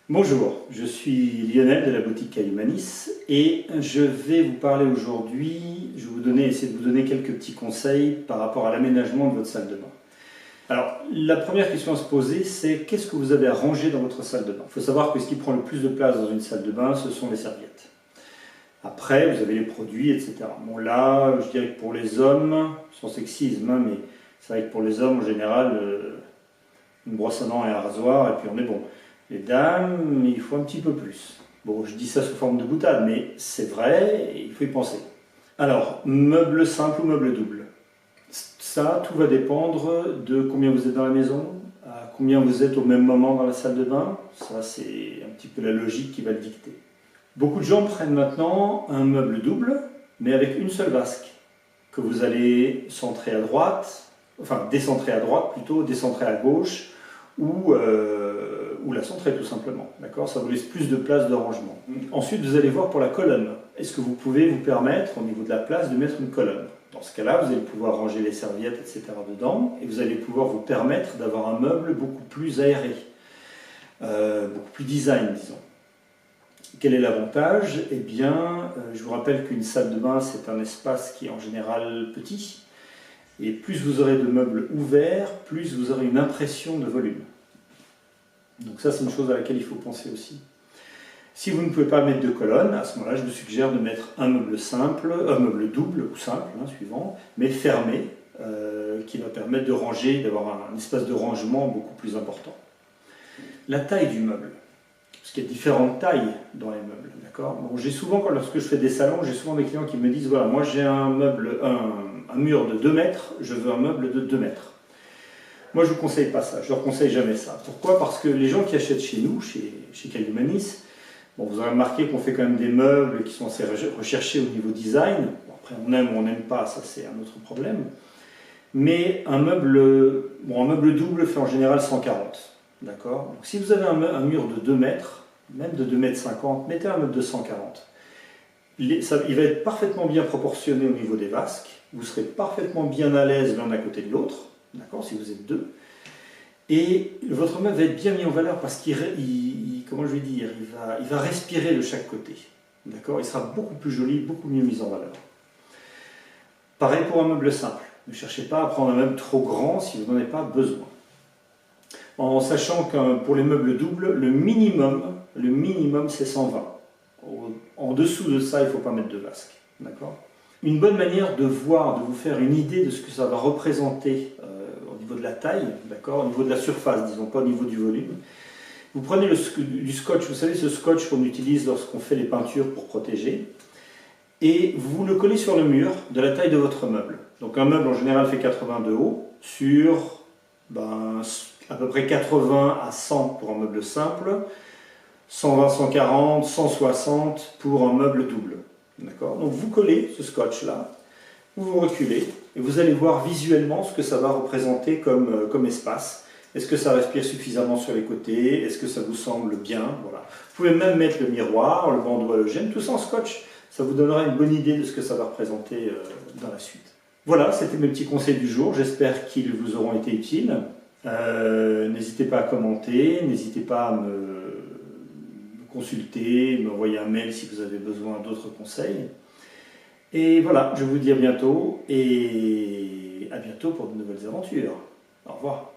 Bonjour, je suis Lionel de la boutique Cailloumanis et je vais vous parler aujourd'hui, essayer de vous donner quelques petits conseils par rapport à l'aménagement de votre salle de bain. Alors, la première question à se poser, c'est qu'est-ce que vous avez à ranger dans votre salle de bain? Il faut savoir que ce qui prend le plus de place dans une salle de bain, ce sont les serviettes. Après, vous avez les produits, etc. Bon là, je dirais que pour les hommes, sans sexisme, mais c'est vrai que pour les hommes, en général, une brosse à dents et un rasoir, et puis on est bon. Les dames, il faut un petit peu plus. Bon, je dis ça sous forme de boutade, mais c'est vrai, et il faut y penser. Alors, meuble simple ou meuble double? Ça, tout va dépendre de combien vous êtes dans la maison, à combien vous êtes au même moment dans la salle de bain. Ça, c'est un petit peu la logique qui va le dicter. Beaucoup de gens prennent maintenant un meuble double, mais avec une seule vasque, que vous allez centrer à droite, enfin décentrer à droite plutôt, décentrer à gauche, ou la centrer tout simplement. D'accord? Ça vous laisse plus de place de rangement. Ensuite, vous allez voir pour la colonne. Est-ce que vous pouvez vous permettre, au niveau de la place, de mettre une colonne? Dans ce cas-là, vous allez pouvoir ranger les serviettes, etc. dedans, et vous allez pouvoir vous permettre d'avoir un meuble beaucoup plus aéré, beaucoup plus design, disons. Quel est l'avantage? Eh bien, je vous rappelle qu'une salle de bain, c'est un espace qui est en général petit. Et plus vous aurez de meubles ouverts, plus vous aurez une impression de volume. Donc ça, c'est une chose à laquelle il faut penser aussi. Si vous ne pouvez pas mettre de colonne, à ce moment-là, je vous suggère de mettre un meuble simple, un meuble double ou simple, suivant, mais fermé, qui va permettre de ranger, d'avoir un espace de rangement beaucoup plus important. La taille du meuble. Parce qu'il y a différentes tailles dans les meubles, d'accord? Bon, j'ai souvent, lorsque je fais des salons, j'ai souvent des clients qui me disent, voilà, moi j'ai un mur de 2 mètres, je veux un meuble de 2 mètres. Moi je ne vous conseille pas ça, je ne leur conseille jamais ça. Pourquoi? Parce que les gens qui achètent chez nous, chez Cailloumanis, bon, vous aurez remarqué qu'on fait quand même des meubles qui sont assez recherchés au niveau design. Bon, après on aime ou on n'aime pas, ça c'est un autre problème. Mais un meuble double fait en général 140. D'accord? Donc si vous avez un mur de 2 mètres, même de 2 mètres 50, mettez un meuble de 140. Il va être parfaitement bien proportionné au niveau des vasques. Vous serez parfaitement bien à l'aise l'un à côté de l'autre, d'accord, si vous êtes deux. Et votre meuble va être bien mis en valeur parce comment je vais dire, il va respirer de chaque côté. D'accord? Il sera beaucoup plus joli, beaucoup mieux mis en valeur. Pareil pour un meuble simple. Ne cherchez pas à prendre un meuble trop grand si vous n'en avez pas besoin. En sachant que pour les meubles doubles, le minimum c'est 120. En dessous de ça, il ne faut pas mettre de vasque. D'accord? Une bonne manière de voir, de vous faire une idée de ce que ça va représenter au niveau de la taille, d'accord, au niveau de la surface, disons pas au niveau du volume. Vous prenez du scotch, vous savez ce scotch qu'on utilise lorsqu'on fait les peintures pour protéger, et vous le collez sur le mur de la taille de votre meuble. Donc un meuble en général fait 80 de haut sur à peu près 80 à 100 pour un meuble simple, 120, 140, 160 pour un meuble double. D'accord? Donc vous collez ce scotch là, vous reculez et vous allez voir visuellement ce que ça va représenter comme espace. Est-ce que ça respire suffisamment sur les côtés? Est-ce que ça vous semble bien? Voilà. Vous pouvez même mettre le miroir, le bandeau halogène, tout ça en scotch. Ça vous donnera une bonne idée de ce que ça va représenter dans la suite. Voilà, c'était mes petits conseils du jour. J'espère qu'ils vous auront été utiles. N'hésitez pas à commenter, n'hésitez pas à me consulter, m'envoyer un mail si vous avez besoin d'autres conseils. Et voilà, je vous dis à bientôt, et à bientôt pour de nouvelles aventures. Au revoir.